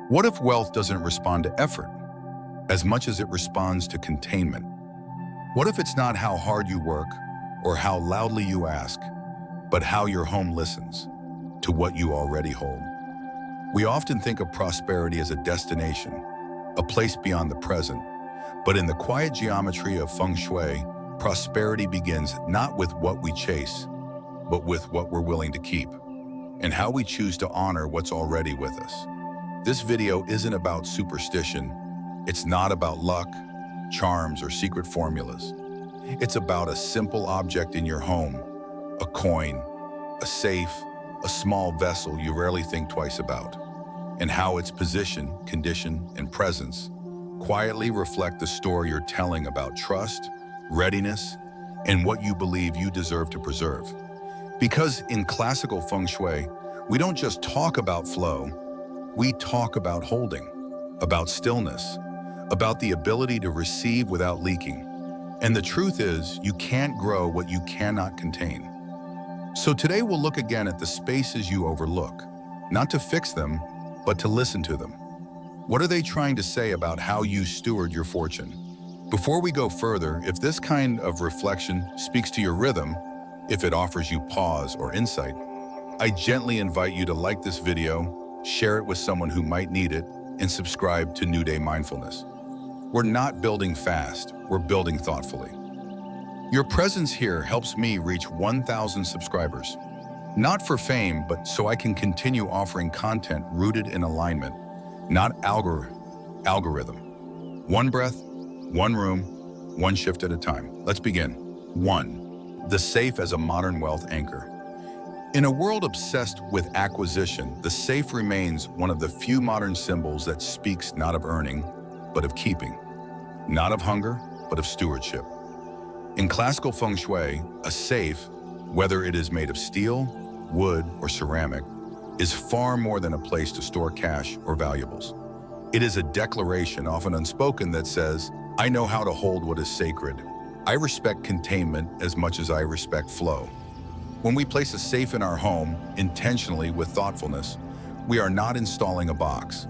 What if wealth doesn't respond to effort as much as it responds to containment? What if it's not how hard you work or how loudly you ask, but how your home listens to what you already hold? We often think of prosperity as a destination, a place beyond the present, but in the quiet geometry of Feng Shui, prosperity begins not with what we chase, but with what we're willing to keep, and how we choose to honor what's already with us. This video isn't about superstition. It's not about luck, charms, or secret formulas. It's about a simple object in your home, a coin, a safe, a small vessel you rarely think twice about, and how its position, condition, and presence quietly reflect the story you're telling about trust, readiness, and what you believe you deserve to preserve. Because in classical Feng Shui, we don't just talk about flow, we talk about holding, about stillness, about the ability to receive without leaking. And the truth is, you can't grow what you cannot contain. So today we'll look again at the spaces you overlook, not to fix them, but to listen to them. What are they trying to say about how you steward your fortune? Before we go further, if this kind of reflection speaks to your rhythm, if it offers you pause or insight, I gently invite you to like this video, share it with someone who might need it, and subscribe to New Day Mindfulness. We're not building fast, we're building thoughtfully. Your presence here helps me reach 1,000 subscribers. Not for fame, but so I can continue offering content rooted in alignment, not algorithm. One breath, one room, one shift at a time. Let's begin. 1. The safe as a modern wealth anchor. In a world obsessed with acquisition, the safe remains one of the few modern symbols that speaks not of earning, but of keeping. Not of hunger, but of stewardship. In classical Feng Shui, a safe, whether it is made of steel, wood, or ceramic, is far more than a place to store cash or valuables. It is a declaration, often unspoken, that says, I know how to hold what is sacred. I respect containment as much as I respect flow. When we place a safe in our home, intentionally with thoughtfulness, we are not installing a box.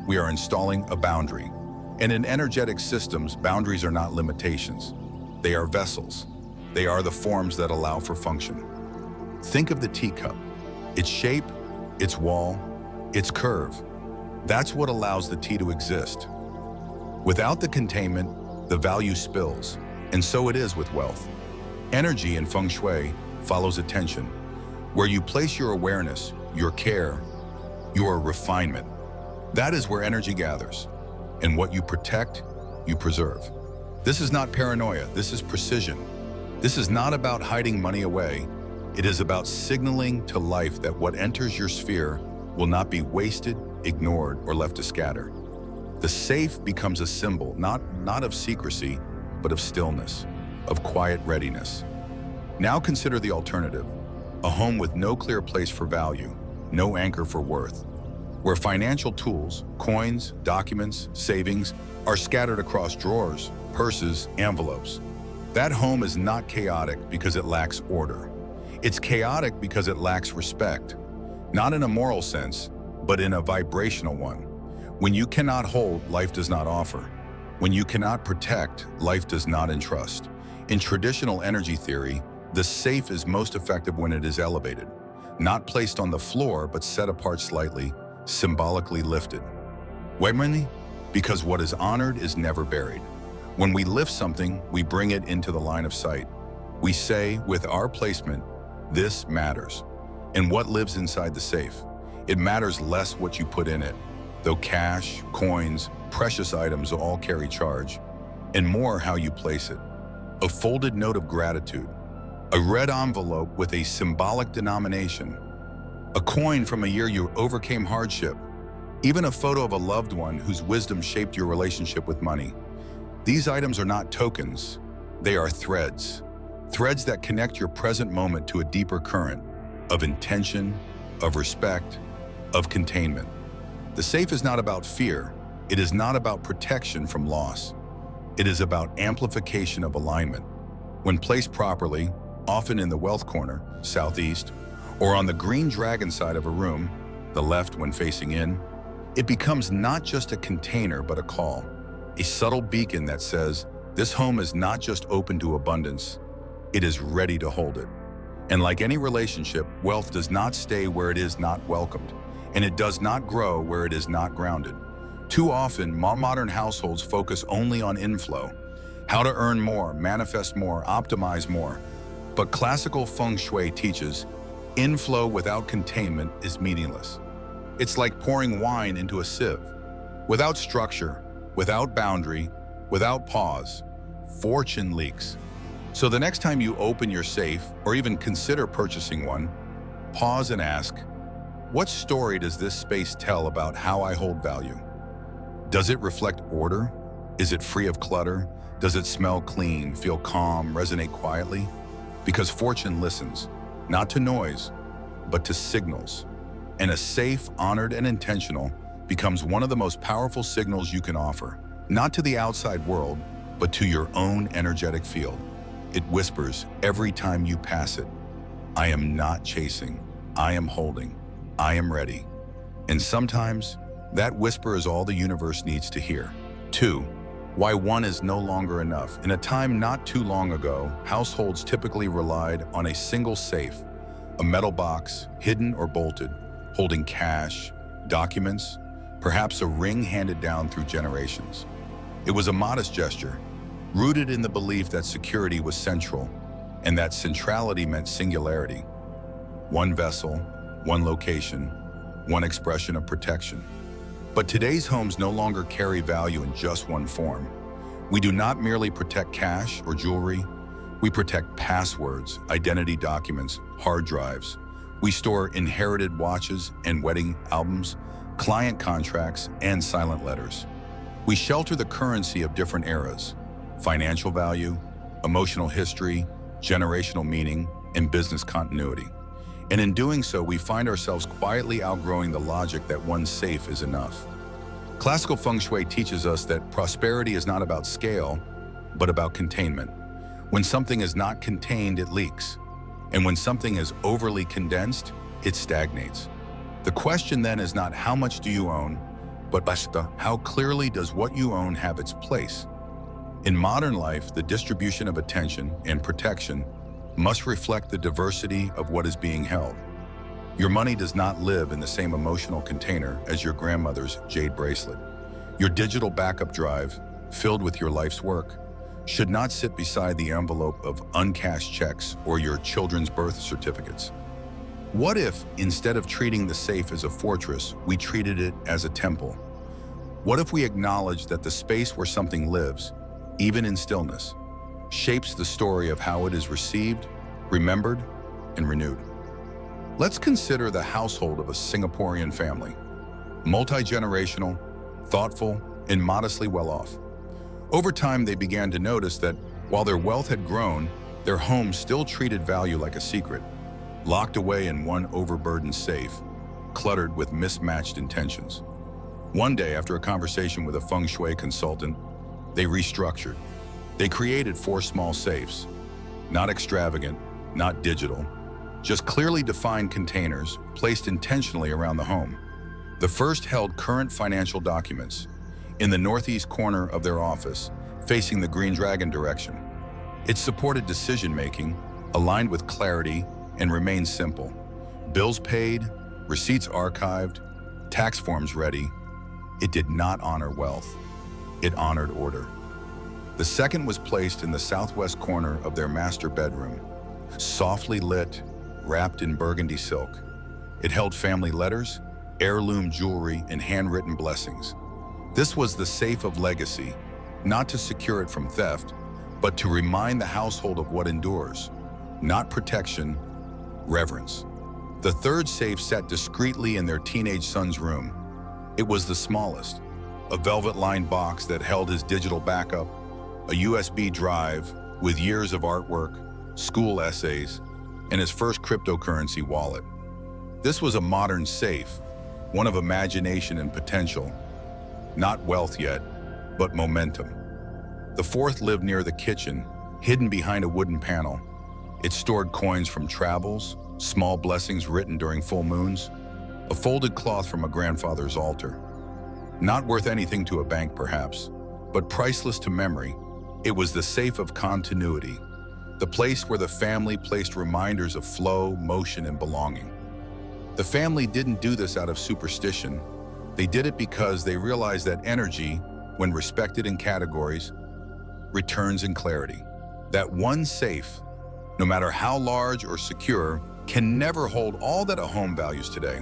We are installing a boundary. And in energetic systems, boundaries are not limitations. They are vessels. They are the forms that allow for function. Think of the teacup. Its shape, its wall, its curve. That's what allows the tea to exist. Without the containment, the value spills. And so it is with wealth. Energy in Feng Shui follows attention. Where you place your awareness, your care, your refinement, that is where energy gathers. And what you protect, you preserve. This is not paranoia, this is precision. This is not about hiding money away. It is about signaling to life that what enters your sphere will not be wasted, ignored, or left to scatter. The safe becomes a symbol, not of secrecy, but of stillness, of quiet readiness. Now consider the alternative, a home with no clear place for value, no anchor for worth, where financial tools, coins, documents, savings, are scattered across drawers, purses, envelopes. That home is not chaotic because it lacks order. It's chaotic because it lacks respect, not in a moral sense, but in a vibrational one. When you cannot hold, life does not offer. When you cannot protect, life does not entrust. In traditional energy theory, the safe is most effective when it is elevated, not placed on the floor, but set apart slightly, symbolically lifted. Why? Because what is honored is never buried. When we lift something, we bring it into the line of sight. We say, with our placement, this matters. And what lives inside the safe? It matters less what you put in it, though cash, coins, precious items all carry charge, and more how you place it. A folded note of gratitude, a red envelope with a symbolic denomination, a coin from a year you overcame hardship, even a photo of a loved one whose wisdom shaped your relationship with money. These items are not tokens, they are threads. Threads that connect your present moment to a deeper current of intention, of respect, of containment. The safe is not about fear. It is not about protection from loss. It is about amplification of alignment. When placed properly, often in the wealth corner, southeast, or on the green dragon side of a room, the left when facing in, It becomes not just a container, but a call, a subtle beacon that says, this home is not just open to abundance, it is ready to hold it. And like any relationship, wealth does not stay where it is not welcomed, and it does not grow where it is not grounded. Too often, modern households focus only on inflow, how to earn more, manifest more, optimize more. But classical Feng Shui teaches, inflow without containment is meaningless. It's like pouring wine into a sieve. Without structure, without boundary, without pause, fortune leaks. So the next time you open your safe, or even consider purchasing one, pause and ask, what story does this space tell about how I hold value? Does it reflect order? Is it free of clutter? Does it smell clean, feel calm, resonate quietly? Because fortune listens, not to noise, but to signals. And a safe, honored, and intentional becomes one of the most powerful signals you can offer, not to the outside world, but to your own energetic field. It whispers every time you pass it, I am not chasing, I am holding, I am ready. And sometimes, that whisper is all the universe needs to hear. 2. Why one is no longer enough. In a time not too long ago, households typically relied on a single safe, a metal box, hidden or bolted, holding cash, documents, perhaps a ring handed down through generations. It was a modest gesture, rooted in the belief that security was central, and that centrality meant singularity. One vessel, one location, one expression of protection. But today's homes no longer carry value in just one form. We do not merely protect cash or jewelry, we protect passwords, identity documents, hard drives. We store inherited watches and wedding albums, client contracts, and silent letters. We shelter the currency of different eras, financial value, emotional history, generational meaning, and business continuity. And in doing so, we find ourselves quietly outgrowing the logic that one safe is enough. Classical Feng Shui teaches us that prosperity is not about scale, but about containment. When something is not contained, it leaks. And when something is overly condensed, it stagnates. The question then is not how much do you own, but how clearly does what you own have its place? In modern life, the distribution of attention and protection must reflect the diversity of what is being held. Your money does not live in the same emotional container as your grandmother's jade bracelet. Your digital backup drive, filled with your life's work, should not sit beside the envelope of uncashed checks or your children's birth certificates. What if, instead of treating the safe as a fortress, we treated it as a temple? What if we acknowledged that the space where something lives, even in stillness, shapes the story of how it is received, remembered, and renewed? Let's consider the household of a Singaporean family, multi-generational, thoughtful, and modestly well-off. Over time, they began to notice that while their wealth had grown, their home still treated value like a secret, locked away in one overburdened safe, cluttered with mismatched intentions. One day, after a conversation with a Feng Shui consultant, they restructured. They created 4 small safes, not extravagant, not digital, just clearly defined containers placed intentionally around the home. The first held current financial documents in the northeast corner of their office, facing the Green Dragon direction. It supported decision-making, aligned with clarity, and remained simple. Bills paid, receipts archived, tax forms ready. It did not honor wealth. It honored order. The second was placed in the southwest corner of their master bedroom, softly lit, wrapped in burgundy silk. It held family letters, heirloom jewelry, and handwritten blessings. This was the safe of legacy, not to secure it from theft, but to remind the household of what endures, not protection, reverence. The third safe sat discreetly in their teenage son's room. It was the smallest, a velvet-lined box that held his digital backup, a USB drive with years of artwork, school essays, and his first cryptocurrency wallet. This was a modern safe, one of imagination and potential. Not wealth yet, but momentum. The fourth lived near the kitchen, hidden behind a wooden panel. It stored coins from travels, small blessings written during full moons, a folded cloth from a grandfather's altar. Not worth anything to a bank, perhaps, but priceless to memory. It was the safe of continuity, the place where the family placed reminders of flow, motion, and belonging. The family didn't do this out of superstition. They did it because they realized that energy, when respected in categories, returns in clarity. That one safe, no matter how large or secure, can never hold all that a home values today.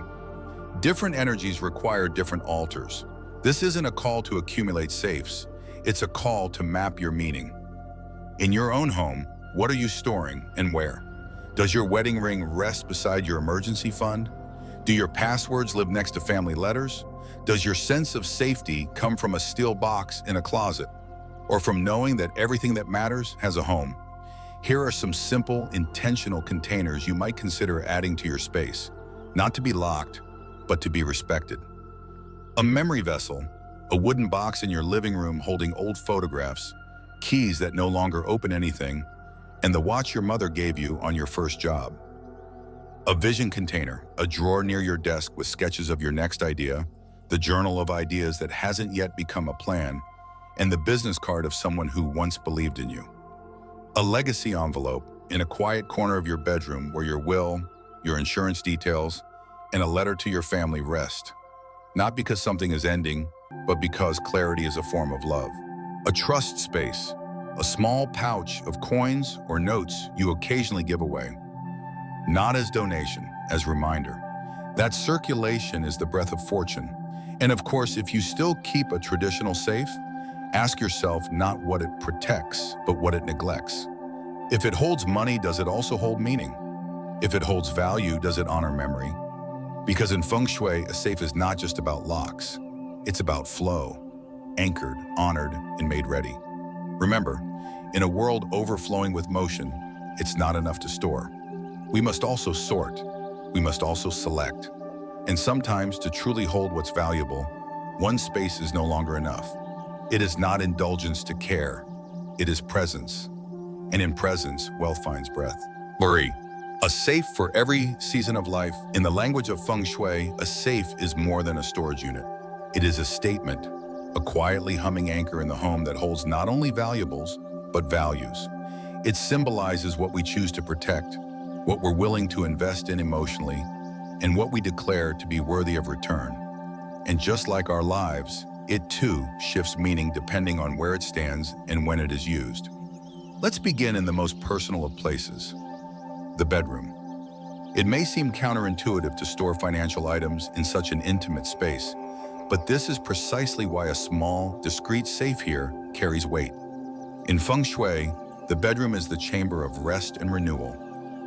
Different energies require different altars. This isn't a call to accumulate safes. It's a call to map your meaning. In your own home, what are you storing and where? Does your wedding ring rest beside your emergency fund? Do your passwords live next to family letters? Does your sense of safety come from a steel box in a closet, or from knowing that everything that matters has a home? Here are some simple, intentional containers you might consider adding to your space, not to be locked, but to be respected. A memory vessel, a wooden box in your living room holding old photographs, keys that no longer open anything, and the watch your mother gave you on your first job. A vision container, a drawer near your desk with sketches of your next idea, the journal of ideas that hasn't yet become a plan, and the business card of someone who once believed in you. A legacy envelope in a quiet corner of your bedroom where your will, your insurance details, and a letter to your family rest. Not because something is ending, but because clarity is a form of love. A trust space, a small pouch of coins or notes you occasionally give away. Not as donation, as reminder. That circulation is the breath of fortune. And of course, if you still keep a traditional safe, ask yourself not what it protects, but what it neglects. If it holds money, does it also hold meaning? If it holds value, does it honor memory? Because in Feng Shui, a safe is not just about locks. It's about flow, anchored, honored, and made ready. Remember, in a world overflowing with motion, it's not enough to store. We must also sort. We must also select. And sometimes, to truly hold what's valuable, one space is no longer enough. It is not indulgence to care. It is presence. And in presence, wealth finds breath. 3. A safe for every season of life. In the language of Feng Shui, a safe is more than a storage unit. It is a statement, a quietly humming anchor in the home that holds not only valuables, but values. It symbolizes what we choose to protect, what we're willing to invest in emotionally, and what we declare to be worthy of return. And just like our lives, it too shifts meaning depending on where it stands and when it is used. Let's begin in the most personal of places, the bedroom. It may seem counterintuitive to store financial items in such an intimate space, but this is precisely why a small, discreet safe here carries weight. In Feng Shui, the bedroom is the chamber of rest and renewal,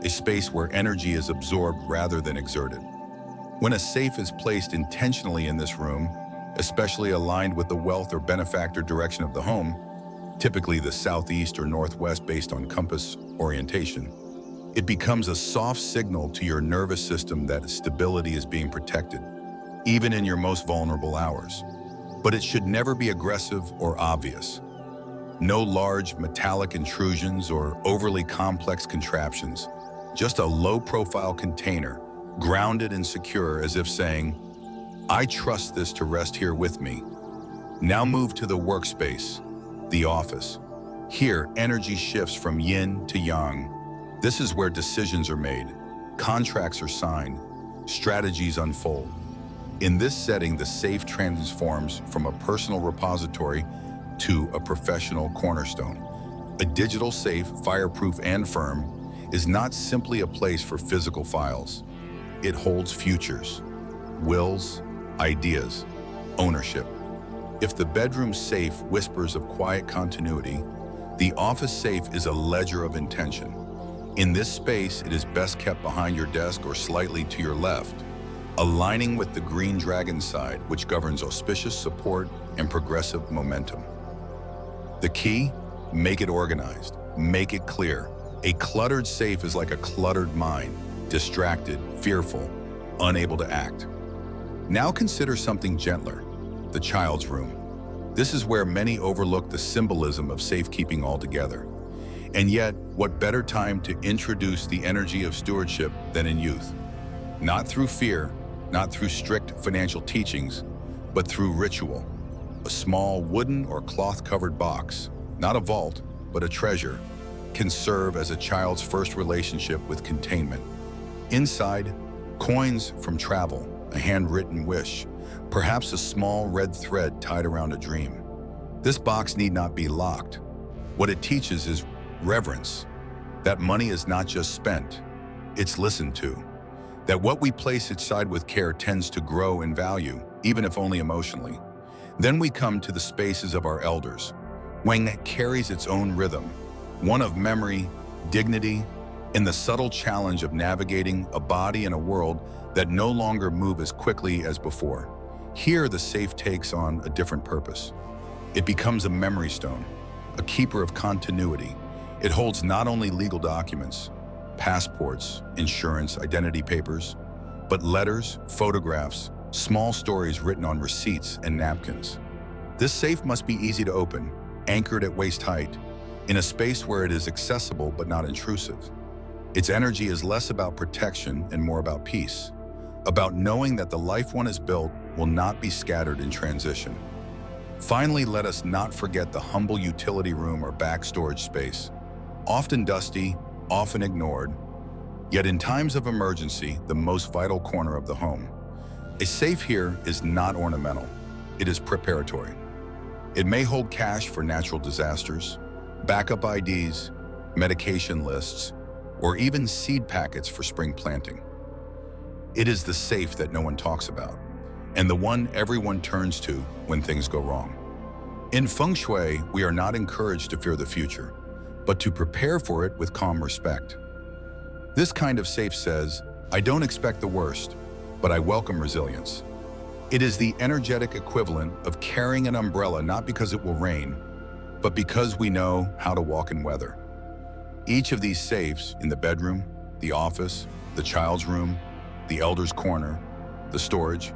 a space where energy is absorbed rather than exerted. When a safe is placed intentionally in this room, especially aligned with the wealth or benefactor direction of the home, typically the southeast or northwest based on compass orientation, it becomes a soft signal to your nervous system that stability is being protected, even in your most vulnerable hours. But it should never be aggressive or obvious. No large metallic intrusions or overly complex contraptions, just a low-profile container, grounded and secure, as if saying, I trust this to rest here with me. Now move to the workspace, the office. Here, energy shifts from yin to yang. This is where decisions are made, contracts are signed, strategies unfold. In this setting, the safe transforms from a personal repository to a professional cornerstone. A digital safe, fireproof and firm, is not simply a place for physical files. It holds futures, wills, ideas, ownership. If the bedroom safe whispers of quiet continuity, the office safe is a ledger of intention. In this space, it is best kept behind your desk or slightly to your left, aligning with the green dragon side, which governs auspicious support and progressive momentum. The key? Make it organized, make it clear. A cluttered safe is like a cluttered mind, distracted, fearful, unable to act. Now consider something gentler, the child's room. This is where many overlook the symbolism of safekeeping altogether. And yet, what better time to introduce the energy of stewardship than in youth? Not through fear, not through strict financial teachings, but through ritual. A small wooden or cloth-covered box, not a vault, but a treasure, can serve as a child's first relationship with containment. Inside, coins from travel, a handwritten wish, perhaps a small red thread tied around a dream. This box need not be locked. What it teaches is reverence, that money is not just spent, it's listened to. That what we place inside with care tends to grow in value, even if only emotionally. Then we come to the spaces of our elders, one that carries its own rhythm, one of memory, dignity, and the subtle challenge of navigating a body and a world that no longer move as quickly as before. Here, the safe takes on a different purpose. It becomes a memory stone, a keeper of continuity. It holds not only legal documents, passports, insurance, identity papers, but letters, photographs, small stories written on receipts and napkins. This safe must be easy to open, anchored at waist height, in a space where it is accessible but not intrusive. Its energy is less about protection and more about peace, about knowing that the life one has built will not be scattered in transition. Finally, let us not forget the humble utility room or back storage space, often dusty, often ignored, yet in times of emergency, the most vital corner of the home. A safe here is not ornamental, it is preparatory. It may hold cash for natural disasters, backup IDs, medication lists, or even seed packets for spring planting. It is the safe that no one talks about, and the one everyone turns to when things go wrong. In Feng Shui, we are not encouraged to fear the future, but to prepare for it with calm respect. This kind of safe says, I don't expect the worst, but I welcome resilience. It is the energetic equivalent of carrying an umbrella not because it will rain, but because we know how to walk in weather. Each of these safes, in the bedroom, the office, the child's room, the elder's corner, the storage,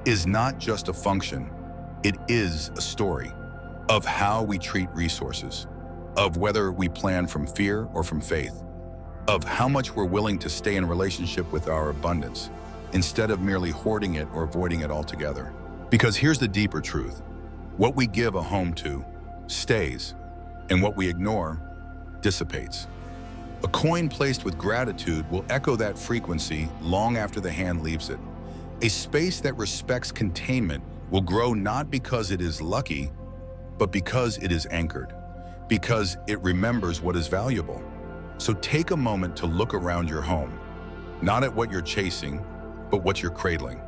is not just a function, it is a story of how we treat resources, of whether we plan from fear or from faith, of how much we're willing to stay in relationship with our abundance, instead of merely hoarding it or avoiding it altogether. Because here's the deeper truth. What we give a home to stays, and what we ignore dissipates. A coin placed with gratitude will echo that frequency long after the hand leaves it. A space that respects containment will grow not because it is lucky, but because it is anchored, because it remembers what is valuable. So take a moment to look around your home, not at what you're chasing, but what you're cradling.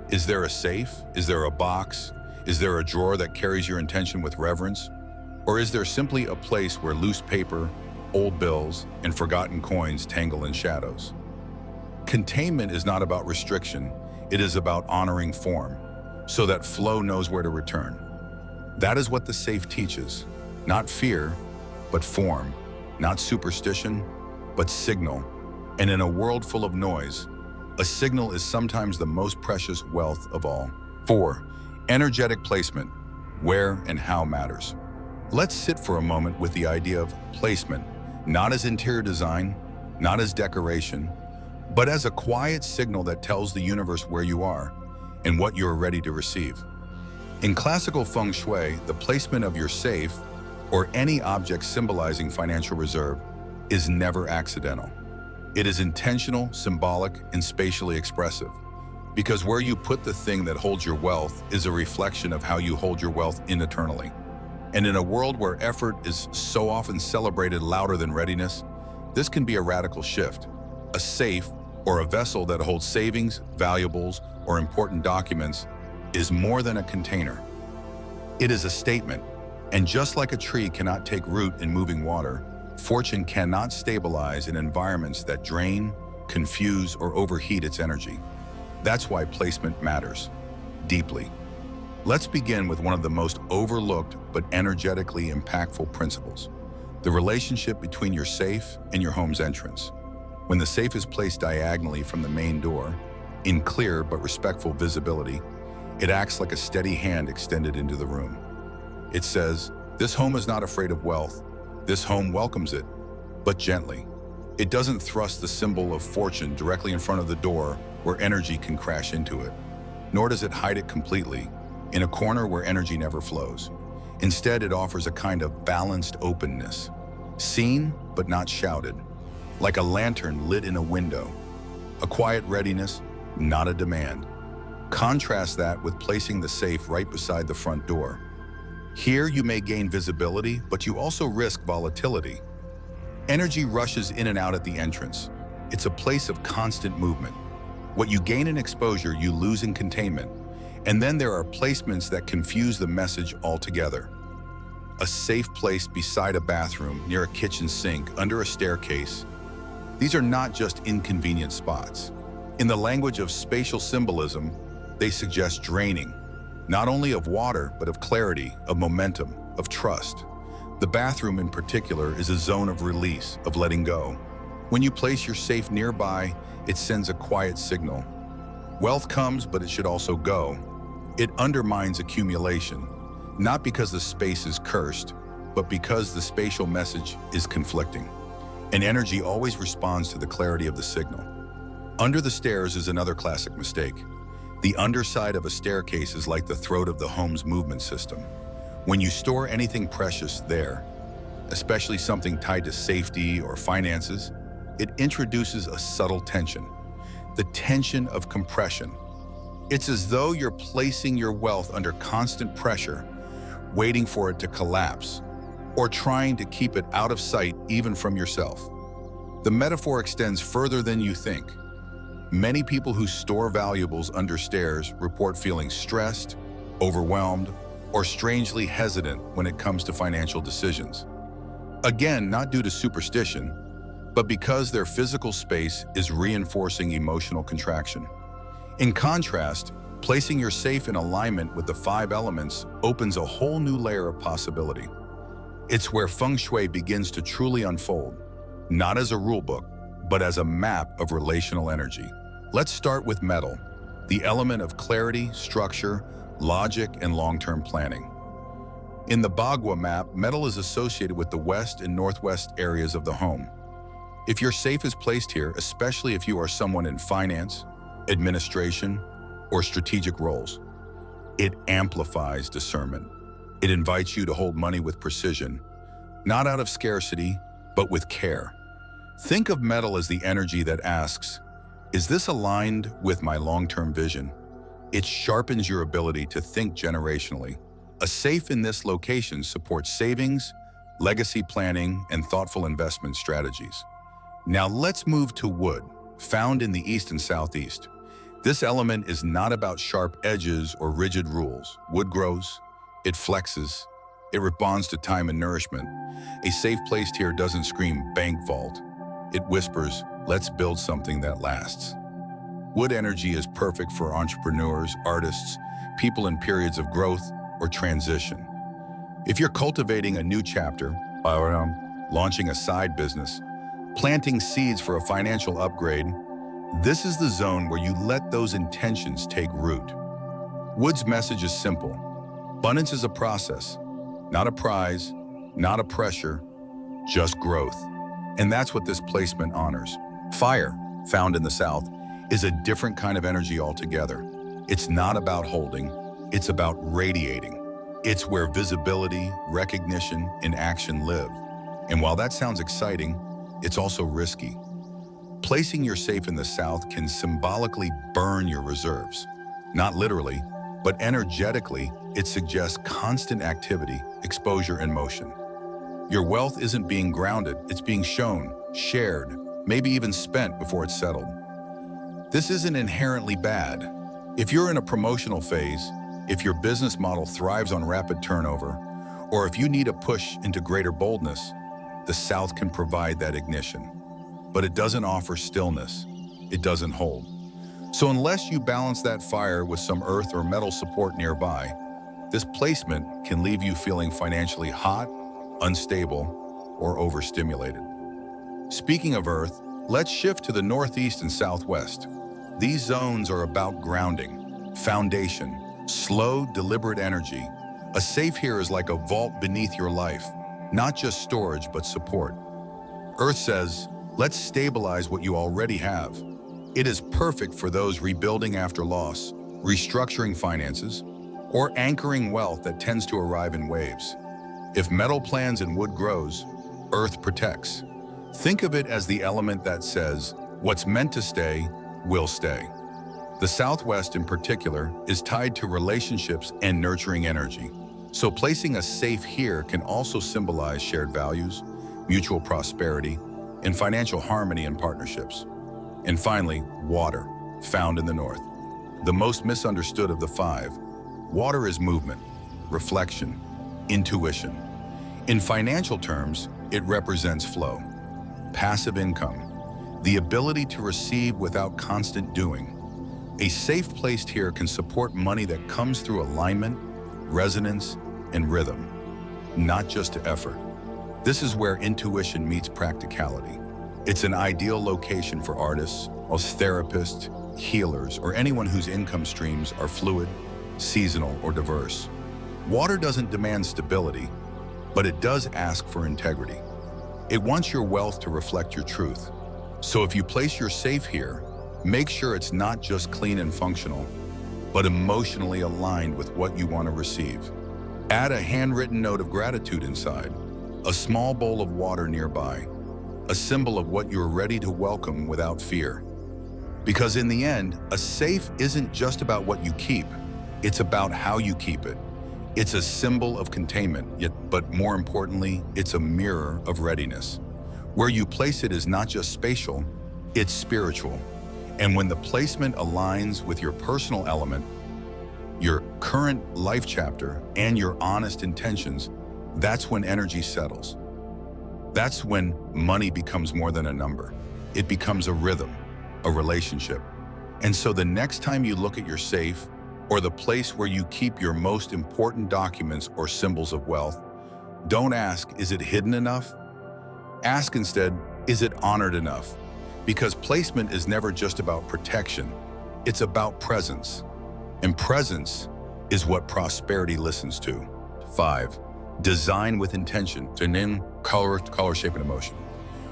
Is there a safe? Is there a box? Is there a drawer that carries your intention with reverence? Or is there simply a place where loose paper, old bills, and forgotten coins tangle in shadows? Containment is not about restriction, it is about honoring form, so that flow knows where to return. That is what the safe teaches, not fear, but form, not superstition, but signal. And in a world full of noise, a signal is sometimes the most precious wealth of all. 4. Energetic placement, where and how matters. Let's sit for a moment with the idea of placement, not as interior design, not as decoration, but as a quiet signal that tells the universe where you are and what you are ready to receive. In classical Feng Shui, the placement of your safe, or any object symbolizing financial reserve, is never accidental. It is intentional, symbolic, and spatially expressive. Because where you put the thing that holds your wealth is a reflection of how you hold your wealth internally. And in a world where effort is so often celebrated louder than readiness, this can be a radical shift. A safe, or a vessel that holds savings, valuables, or important documents, is more than a container. It is a statement, and just like a tree cannot take root in moving water, fortune cannot stabilize in environments that drain, confuse, or overheat its energy. That's why placement matters, deeply. Let's begin with one of the most overlooked but energetically impactful principles: the relationship between your safe and your home's entrance. When the safe is placed diagonally from the main door, in clear but respectful visibility, it acts like a steady hand extended into the room. It says, this home is not afraid of wealth. This home welcomes it, but gently. It doesn't thrust the symbol of fortune directly in front of the door where energy can crash into it, nor does it hide it completely. in a corner where energy never flows. Instead, it offers a kind of balanced openness, seen but not shouted, like a lantern lit in a window, a quiet readiness, not a demand. Contrast that with placing the safe right beside the front door. Here you may gain visibility, but you also risk volatility. Energy rushes in and out at the entrance. It's a place of constant movement. What you gain in exposure, you lose in containment. And then there are placements that confuse the message altogether. A safe place beside a bathroom, near a kitchen sink, under a staircase. These are not just inconvenient spots. In the language of spatial symbolism, they suggest draining, not only of water, but of clarity, of momentum, of trust. The bathroom in particular is a zone of release, of letting go. When you place your safe nearby, it sends a quiet signal. Wealth comes, but it should also go. It undermines accumulation, not because the space is cursed, but because the spatial message is conflicting. And energy always responds to the clarity of the signal. Under the stairs is another classic mistake. The underside of a staircase is like the throat of the home's movement system. When you store anything precious there, especially something tied to safety or finances, it introduces a subtle tension, the tension of compression. It's as though you're placing your wealth under constant pressure, waiting for it to collapse, or trying to keep it out of sight even from yourself. The metaphor extends further than you think. Many people who store valuables under stairs report feeling stressed, overwhelmed, or strangely hesitant when it comes to financial decisions. Again, not due to superstition, but because their physical space is reinforcing emotional contraction. In contrast, placing your safe in alignment with the 5 elements opens a whole new layer of possibility. It's where Feng Shui begins to truly unfold, not as a rulebook, but as a map of relational energy. Let's start with metal, the element of clarity, structure, logic, and long-term planning. In the Bagua map, metal is associated with the west and northwest areas of the home. If your safe is placed here, especially if you are someone in finance, administration, or strategic roles, it amplifies discernment. It invites you to hold money with precision, not out of scarcity, but with care. Think of metal as the energy that asks, is this aligned with my long-term vision? It sharpens your ability to think generationally. A safe in this location supports savings, legacy planning, and thoughtful investment strategies. Now let's move to wood, found in the east and southeast. This element is not about sharp edges or rigid rules. Wood grows, it flexes, it responds to time and nourishment. A safe placed here doesn't scream bank vault. It whispers, let's build something that lasts. Wood energy is perfect for entrepreneurs, artists, people in periods of growth or transition. If you're cultivating a new chapter, launching a side business, planting seeds for a financial upgrade, this is the zone where you let those intentions take root. Wood's message is simple. Abundance is a process, not a prize, not a pressure, just growth. And that's what this placement honors. Fire, found in the south, is a different kind of energy altogether. It's not about holding, it's about radiating. It's where visibility, recognition, and action live. And while that sounds exciting, it's also risky. Placing your safe in the south can symbolically burn your reserves. Not literally, but energetically, it suggests constant activity, exposure, and motion. Your wealth isn't being grounded, it's being shown, shared, maybe even spent before it's settled. This isn't inherently bad. If you're in a promotional phase, if your business model thrives on rapid turnover, or if you need a push into greater boldness, the South can provide that ignition. But it doesn't offer stillness. It doesn't hold. So unless you balance that fire with some earth or metal support nearby, this placement can leave you feeling financially hot, unstable, or overstimulated. Speaking of earth, let's shift to the northeast and southwest. These zones are about grounding, foundation, slow, deliberate energy. A safe here is like a vault beneath your life, not just storage, but support. Earth says, let's stabilize what you already have. It is perfect for those rebuilding after loss, restructuring finances, or anchoring wealth that tends to arrive in waves. If metal plans and wood grows, earth protects. Think of it as the element that says, what's meant to stay will stay. The Southwest in particular is tied to relationships and nurturing energy. So placing a safe here can also symbolize shared values, mutual prosperity, and financial harmony in partnerships. And finally, water, found in the North. The most misunderstood of the five, water is movement, reflection, intuition. In financial terms, it represents flow, passive income, the ability to receive without constant doing. A safe place here can support money that comes through alignment, resonance, and rhythm, not just effort. This is where intuition meets practicality. It's an ideal location for artists, therapists, healers, or anyone whose income streams are fluid, seasonal, or diverse. Water doesn't demand stability, but it does ask for integrity. It wants your wealth to reflect your truth. So if you place your safe here, make sure it's not just clean and functional, but emotionally aligned with what you want to receive. Add a handwritten note of gratitude inside, a small bowl of water nearby, a symbol of what you're ready to welcome without fear. Because in the end, a safe isn't just about what you keep, it's about how you keep it. It's a symbol of containment, but more importantly, it's a mirror of readiness. Where you place it is not just spatial, it's spiritual. And when the placement aligns with your personal element, your current life chapter, and your honest intentions, that's when energy settles. That's when money becomes more than a number. It becomes a rhythm, a relationship. And so the next time you look at your safe, or the place where you keep your most important documents or symbols of wealth, don't ask, is it hidden enough? Ask instead, is it honored enough? Because placement is never just about protection, it's about presence. And presence is what prosperity listens to. 5. Design with intention. Color, shape, and emotion.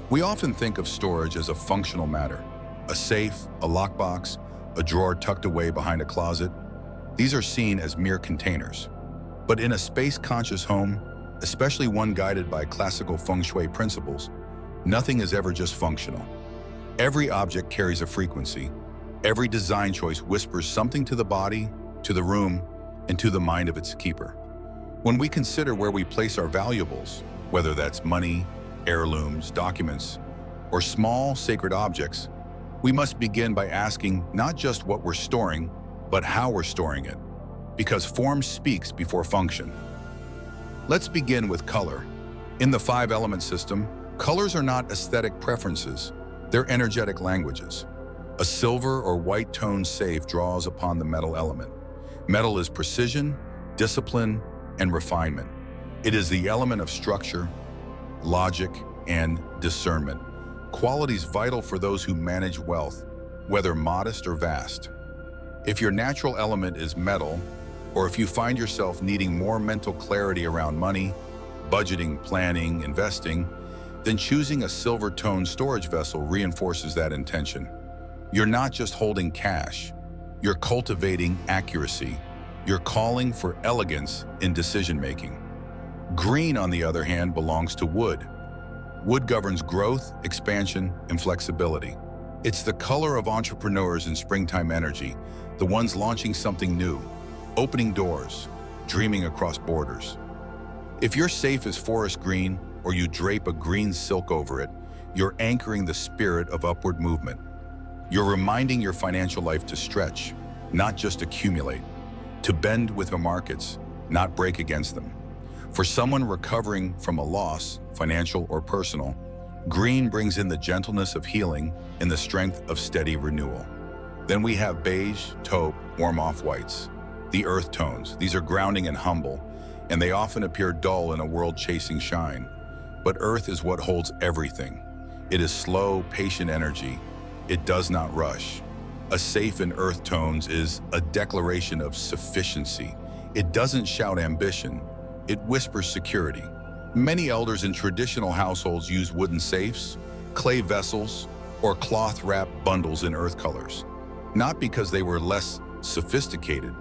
We often think of storage as a functional matter. A safe, a lockbox, a drawer tucked away behind a closet. These are seen as mere containers. But in a space-conscious home, especially one guided by classical Feng Shui principles, nothing is ever just functional. Every object carries a frequency. Every design choice whispers something to the body, to the room, and to the mind of its keeper. When we consider where we place our valuables, whether that's money, heirlooms, documents, or small sacred objects, we must begin by asking not just what we're storing, but how we're storing it, because form speaks before function. Let's begin with color. In the 5-element system, colors are not aesthetic preferences, they're energetic languages. A silver or white tone safe draws upon the metal element. Metal is precision, discipline, and refinement. It is the element of structure, logic, and discernment, qualities vital for those who manage wealth, whether modest or vast. If your natural element is metal, or if you find yourself needing more mental clarity around money, budgeting, planning, investing, then choosing a silver-toned storage vessel reinforces that intention. You're not just holding cash, you're cultivating accuracy. You're calling for elegance in decision-making. Green, on the other hand, belongs to wood. Wood governs growth, expansion, and flexibility. It's the color of entrepreneurs in springtime energy, the ones launching something new, opening doors, dreaming across borders. If your safe is forest green, or you drape a green silk over it, you're anchoring the spirit of upward movement. You're reminding your financial life to stretch, not just accumulate, to bend with the markets, not break against them. For someone recovering from a loss, financial or personal, green brings in the gentleness of healing and the strength of steady renewal. Then we have beige, taupe, warm off-whites, the earth tones. These are grounding and humble, and they often appear dull in a world chasing shine. But earth is what holds everything. It is slow, patient energy. It does not rush. A safe in earth tones is a declaration of sufficiency. It doesn't shout ambition, it whispers security. Many elders in traditional households use wooden safes, clay vessels, or cloth-wrapped bundles in earth colors. Not because they were less sophisticated,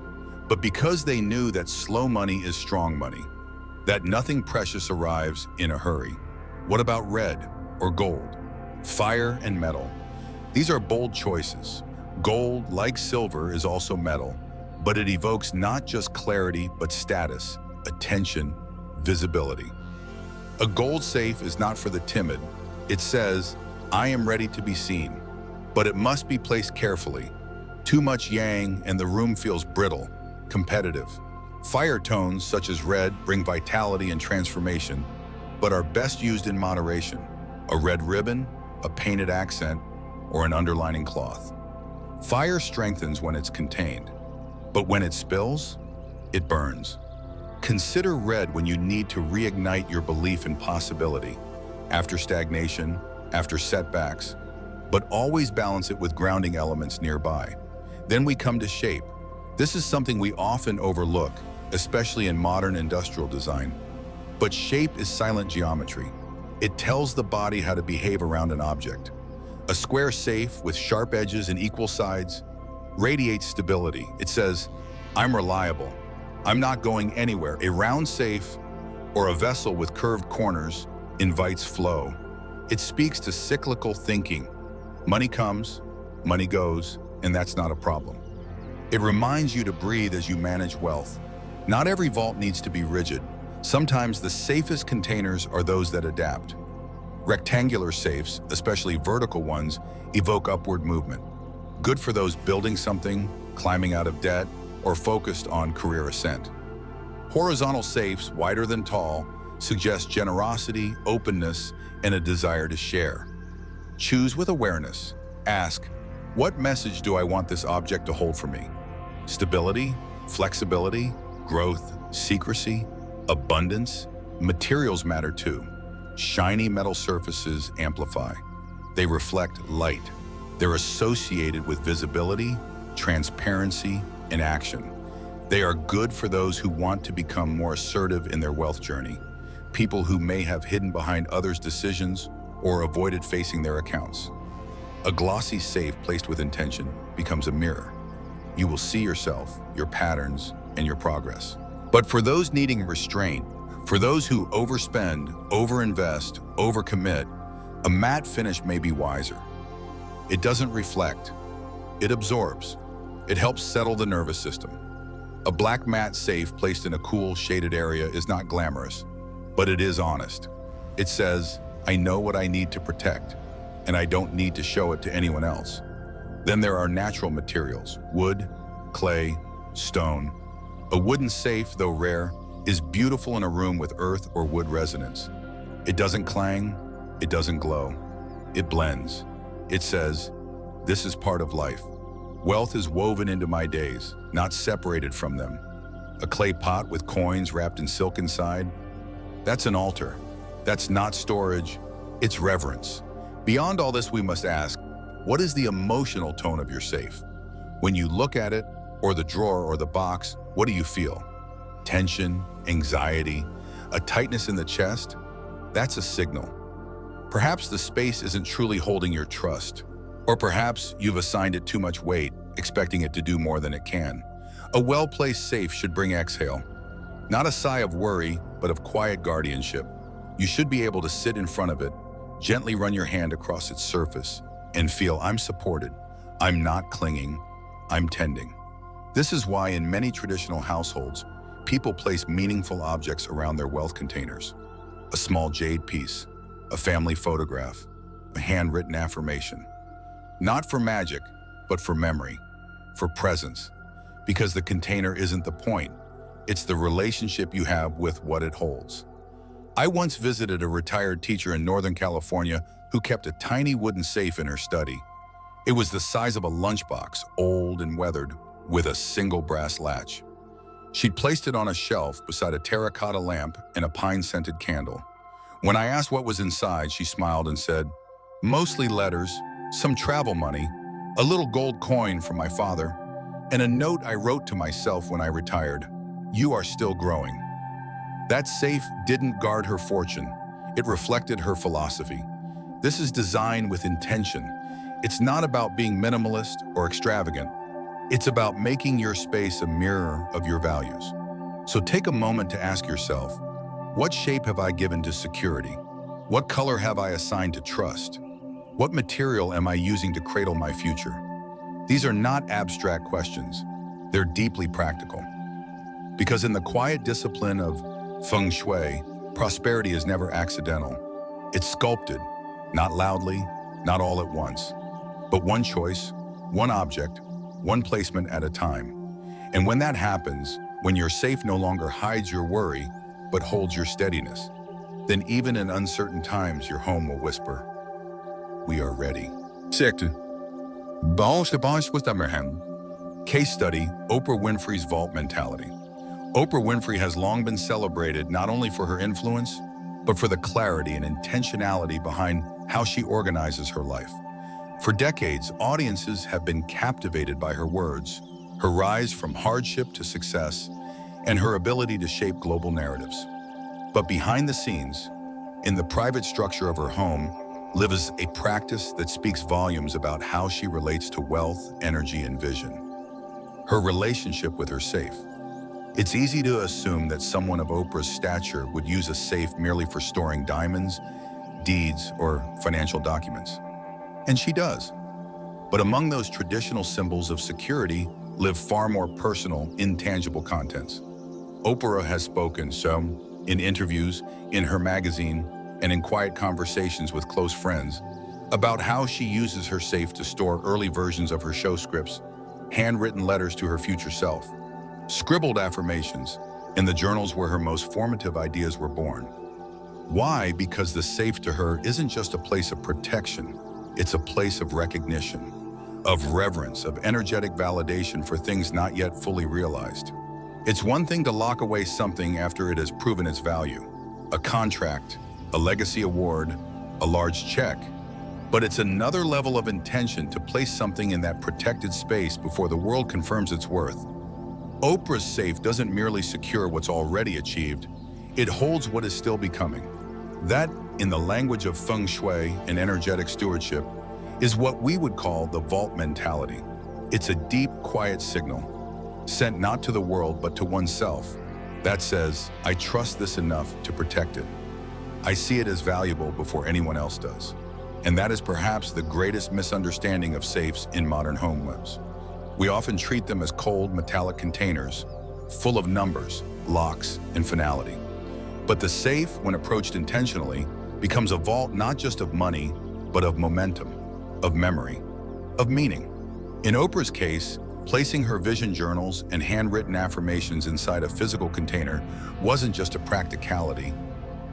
But because they knew that slow money is strong money, that nothing precious arrives in a hurry. What about red or gold? Fire and metal. These are bold choices. Gold, like silver, is also metal, but it evokes not just clarity, but status, attention, visibility. A gold safe is not for the timid. It says, I am ready to be seen, but it must be placed carefully. Too much yang and the room feels brittle, competitive. Fire tones, such as red, bring vitality and transformation, but are best used in moderation. A red ribbon, a painted accent, or an underlining cloth. Fire strengthens when it's contained, but when it spills, it burns. Consider red when you need to reignite your belief in possibility, after stagnation, after setbacks, but always balance it with grounding elements nearby. Then we come to shape. This is something we often overlook, especially in modern industrial design. But shape is silent geometry. It tells the body how to behave around an object. A square safe with sharp edges and equal sides radiates stability. It says, I'm reliable. I'm not going anywhere. A round safe or a vessel with curved corners invites flow. It speaks to cyclical thinking. Money comes, money goes, and that's not a problem. It reminds you to breathe as you manage wealth. Not every vault needs to be rigid. Sometimes the safest containers are those that adapt. Rectangular safes, especially vertical ones, evoke upward movement. Good for those building something, climbing out of debt, or focused on career ascent. Horizontal safes, wider than tall, suggest generosity, openness, and a desire to share. Choose with awareness. Ask, what message do I want this object to hold for me? Stability, flexibility, growth, secrecy, abundance. Materials matter too. Shiny metal surfaces amplify. They reflect light. They're associated with visibility, transparency, and action. They are good for those who want to become more assertive in their wealth journey, people who may have hidden behind others' decisions or avoided facing their accounts. A glossy safe placed with intention becomes a mirror. You will see yourself, your patterns, and your progress. But for those needing restraint, for those who overspend, overinvest, overcommit, a matte finish may be wiser. It doesn't reflect, it absorbs. It helps settle the nervous system. A black matte safe placed in a cool, shaded area is not glamorous, but it is honest. It says, I know what I need to protect, and I don't need to show it to anyone else. Then there are natural materials, wood, clay, stone. A wooden safe, though rare, is beautiful in a room with earth or wood resonance. It doesn't clang, it doesn't glow. It blends. It says, this is part of life. Wealth is woven into my days, not separated from them. A clay pot with coins wrapped in silk inside, that's an altar. That's not storage, it's reverence. Beyond all this, we must ask, what is the emotional tone of your safe? When you look at it, or the drawer or the box, what do you feel? Tension, anxiety, a tightness in the chest? That's a signal. Perhaps the space isn't truly holding your trust. Or perhaps you've assigned it too much weight, expecting it to do more than it can. A well-placed safe should bring exhale. Not a sigh of worry, but of quiet guardianship. You should be able to sit in front of it, gently run your hand across its surface, and feel I'm supported. I'm not clinging, I'm tending. This is why in many traditional households, people place meaningful objects around their wealth containers. A small jade piece, a family photograph, a handwritten affirmation. Not for magic, but for memory, for presence, because the container isn't the point. It's the relationship you have with what it holds. I once visited a retired teacher in Northern California who kept a tiny wooden safe in her study. It was the size of a lunchbox, old and weathered, with a single brass latch. She'd placed it on a shelf beside a terracotta lamp and a pine-scented candle. When I asked what was inside, she smiled and said, mostly letters, some travel money, a little gold coin from my father, and a note I wrote to myself when I retired. You are still growing. That safe didn't guard her fortune. It reflected her philosophy. This is design with intention. It's not about being minimalist or extravagant. It's about making your space a mirror of your values. So take a moment to ask yourself, what shape have I given to security? What color have I assigned to trust? What material am I using to cradle my future? These are not abstract questions. They're deeply practical. Because in the quiet discipline of Feng Shui, prosperity is never accidental. It's sculpted, not loudly, not all at once, but one choice, one object, one placement at a time. And when that happens, when your safe no longer hides your worry, but holds your steadiness, then even in uncertain times, your home will whisper, "We are ready." Sixth, case study, Oprah Winfrey's vault mentality. Oprah Winfrey has long been celebrated not only for her influence, but for the clarity and intentionality behind how she organizes her life. For decades, audiences have been captivated by her words, her rise from hardship to success, and her ability to shape global narratives. But behind the scenes, in the private structure of her home, lives a practice that speaks volumes about how she relates to wealth, energy, and vision. Her relationship with her safe. It's easy to assume that someone of Oprah's stature would use a safe merely for storing diamonds, deeds, or financial documents. And she does. But among those traditional symbols of security live far more personal, intangible contents. Oprah has spoken so in interviews, in her magazine, and in quiet conversations with close friends about how she uses her safe to store early versions of her show scripts, handwritten letters to her future self, scribbled affirmations, and the journals where her most formative ideas were born. Why? Because the safe to her isn't just a place of protection, it's a place of recognition, of reverence, of energetic validation for things not yet fully realized. It's one thing to lock away something after it has proven its value, a contract, a legacy award, a large check, but it's another level of intention to place something in that protected space before the world confirms its worth. Oprah's safe doesn't merely secure what's already achieved, it holds what is still becoming. That, in the language of Feng Shui and energetic stewardship, is what we would call the vault mentality. It's a deep, quiet signal, sent not to the world but to oneself, that says, I trust this enough to protect it. I see it as valuable before anyone else does. And that is perhaps the greatest misunderstanding of safes in modern homes. We often treat them as cold, metallic containers, full of numbers, locks, and finality. But the safe, when approached intentionally, becomes a vault not just of money, but of momentum, of memory, of meaning. In Oprah's case, placing her vision journals and handwritten affirmations inside a physical container wasn't just a practicality,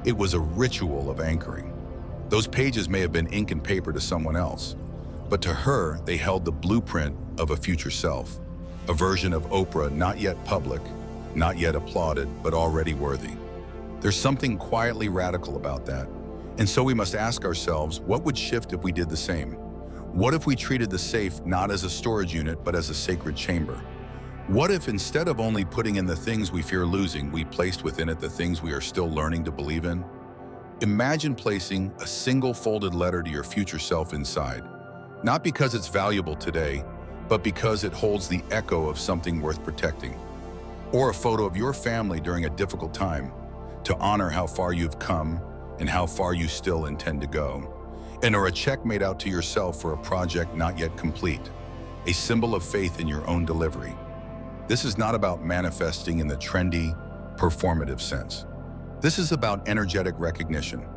it was a ritual of anchoring. Those pages may have been ink and paper to someone else, but to her, they held the blueprint of a future self, a version of Oprah not yet public, not yet applauded, but already worthy. There's something quietly radical about that. And so we must ask ourselves, what would shift if we did the same? What if we treated the safe not as a storage unit, but as a sacred chamber? What if instead of only putting in the things we fear losing, we placed within it the things we are still learning to believe in? Imagine placing a single folded letter to your future self inside, not because it's valuable today, but because it holds the echo of something worth protecting. Or a photo of your family during a difficult time, to honor how far you've come and how far you still intend to go. And or a check made out to yourself for a project not yet complete, a symbol of faith in your own delivery. This is not about manifesting in the trendy, performative sense. This is about energetic recognition,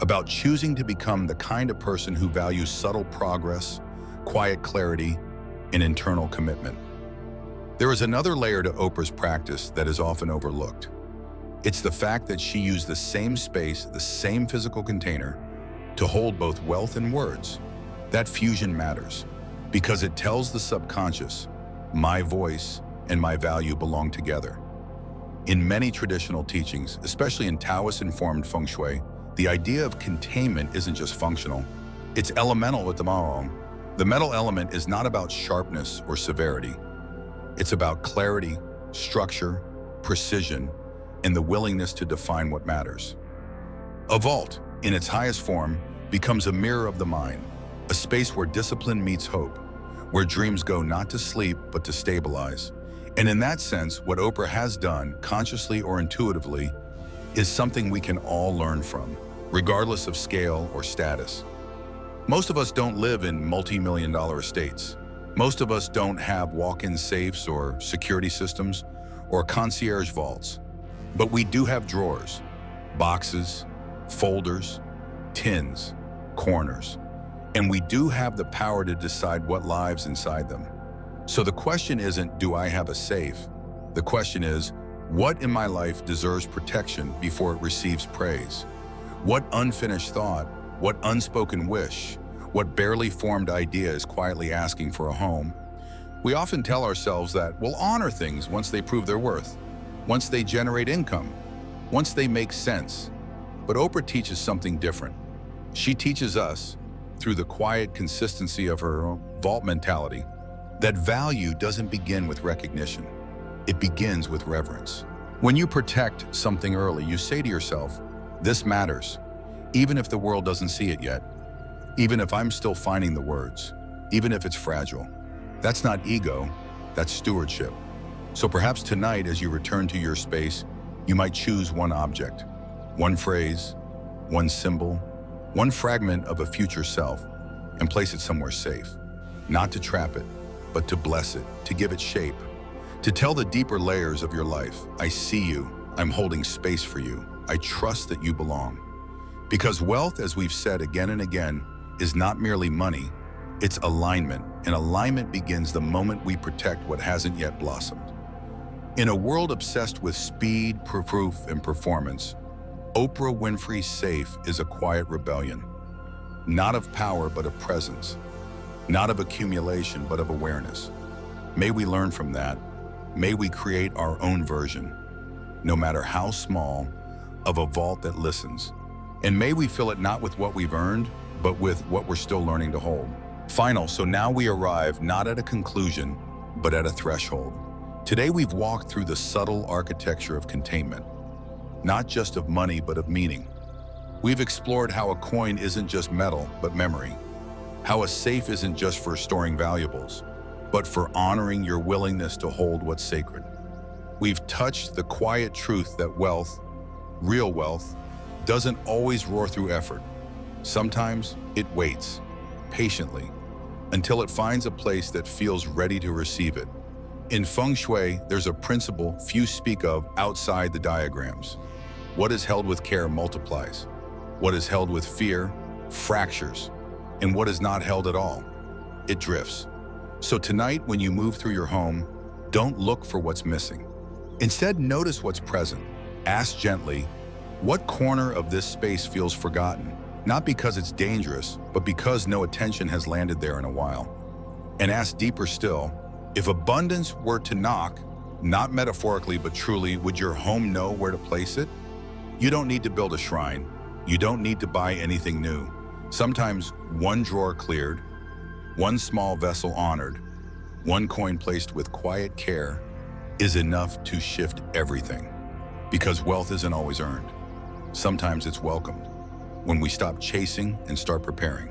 about choosing to become the kind of person who values subtle progress, quiet clarity, and internal commitment. There is another layer to Oprah's practice that is often overlooked. It's the fact that she used the same space, the same physical container, to hold both wealth and words. That fusion matters because it tells the subconscious, my voice and my value belong together. In many traditional teachings, especially in Taoist-informed Feng Shui, the idea of containment isn't just functional, it's elemental with the Mao. The metal element is not about sharpness or severity. It's about clarity, structure, precision, and the willingness to define what matters. A vault, in its highest form, becomes a mirror of the mind, a space where discipline meets hope, where dreams go not to sleep but to stabilize. And in that sense, what Oprah has done, consciously or intuitively, is something we can all learn from, regardless of scale or status. Most of us don't live in multi-million-dollar estates. Most of us don't have walk-in safes or security systems or concierge vaults. But we do have drawers, boxes, folders, tins, corners. And we do have the power to decide what lives inside them. So the question isn't, do I have a safe? The question is, what in my life deserves protection before it receives praise? What unfinished thought, what unspoken wish, what barely formed idea is quietly asking for a home? We often tell ourselves that we'll honor things once they prove their worth, once they generate income, once they make sense. But Oprah teaches something different. She teaches us, through the quiet consistency of her vault mentality, that value doesn't begin with recognition. It begins with reverence. When you protect something early, you say to yourself, this matters, even if the world doesn't see it yet, even if I'm still finding the words, even if it's fragile. That's not ego, that's stewardship. So perhaps tonight, as you return to your space, you might choose one object, one phrase, one symbol, one fragment of a future self, and place it somewhere safe. Not to trap it, but to bless it, to give it shape, to tell the deeper layers of your life, I see you, I'm holding space for you, I trust that you belong. Because wealth, as we've said again and again, is not merely money, it's alignment, and alignment begins the moment we protect what hasn't yet blossomed. In a world obsessed with speed, proof, and performance, Oprah Winfrey's safe is a quiet rebellion, not of power but of presence, not of accumulation but of awareness. May we learn from that. May we create our own version, no matter how small, of a vault that listens. And may we fill it not with what we've earned, but with what we're still learning to hold. So now we arrive not at a conclusion, but at a threshold. Today we've walked through the subtle architecture of containment, not just of money, but of meaning. We've explored how a coin isn't just metal, but memory. How a safe isn't just for storing valuables, but for honoring your willingness to hold what's sacred. We've touched the quiet truth that wealth, real wealth, doesn't always roar through effort. Sometimes it waits, patiently, until it finds a place that feels ready to receive it. In Feng Shui, there's a principle few speak of outside the diagrams. What is held with care multiplies. What is held with fear fractures. And what is not held at all, it drifts. So tonight, when you move through your home, don't look for what's missing. Instead, notice what's present. Ask gently, what corner of this space feels forgotten? Not because it's dangerous, but because no attention has landed there in a while. And ask deeper still, if abundance were to knock, not metaphorically but truly, would your home know where to place it? You don't need to build a shrine. You don't need to buy anything new. Sometimes one drawer cleared, one small vessel honored, one coin placed with quiet care is enough to shift everything. Because wealth isn't always earned. Sometimes it's welcomed. When we stop chasing and start preparing.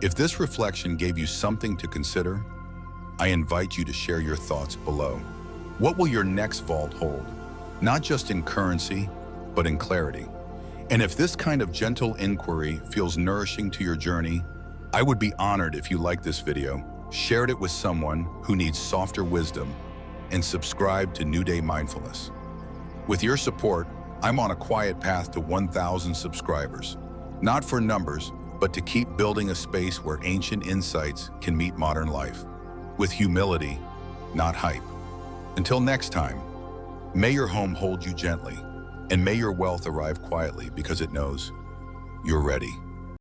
If this reflection gave you something to consider, I invite you to share your thoughts below. What will your next vault hold? Not just in currency, but in clarity. And if this kind of gentle inquiry feels nourishing to your journey, I would be honored if you liked this video, shared it with someone who needs softer wisdom, and subscribed to New Day Mindfulness. With your support, I'm on a quiet path to 1,000 subscribers. Not for numbers, but to keep building a space where ancient insights can meet modern life. With humility, not hype. Until next time, may your home hold you gently, and may your wealth arrive quietly because it knows you're ready.